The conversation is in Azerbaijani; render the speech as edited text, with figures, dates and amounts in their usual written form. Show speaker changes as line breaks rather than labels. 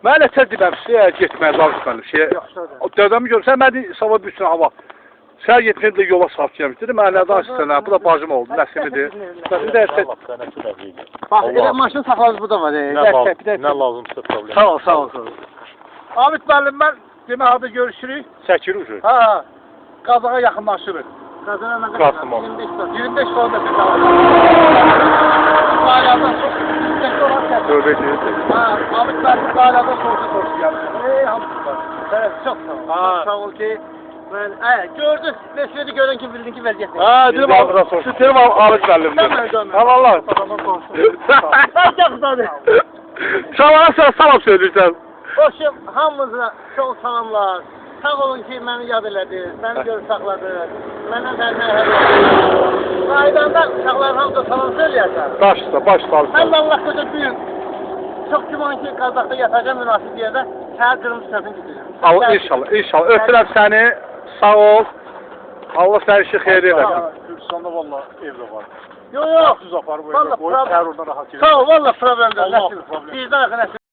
Mən nətər deməmişsə, getməyə lazım şey. Dədəmi görsən, mən sabah bütün hava. Sən getməyib də yola salıb gəlmişdir. Mən nə danışırsan, bu da bacım oldu, Nəsimidir.
Bax, elə maşın saxladınız bu da var.
Nə lazımsa problem.
Sağ ol, sağ ol.
Abid müəllim, mən demək adı görüşürük.
Çəkir ucu.
Ha, Qazağa yaxınlaşırıq.
Qazana nə qədər?
Qasımov.
25 kilometr qalır. Qaylardan çox yüksəkdə olan səs.
Tövbə edir.
Ha, Abid müəllim qaylardan soruşu gəlir. Hamısı var.
Çox sağ ol. Çox sağ ol ki, mən, gördün, Nesredi görən ki, bildin ki, vəziyyət.
Ha, dedim Abid müəllimdir. Ha, valla. Salam, salam söyləyirsən.
Hoşum, hamınıza çox salamlar. Sağ olun ki, məni yad elədiniz, məni gör saxladınız, mənə dərməyə hədiyyə. Qaydanda uşaqlar hamıza salam söyləyəcəm.
Başla.
Mən də Allah qoca bir çox güman ki, Qazaxda yatacağım münasib yerdə şəhər qırmızı sözünü getirəcəm.
Allah, inşallah. Öpürəm səni, sağ ol. Allah səni işi xeyir eləsin.
Türkistanda valla evdə var.
Yox.
Düz apar bu
Valla
evdə. Boyu terördən rahat
Sağ ol, valla problem deyil. Bizdən axı nəsib.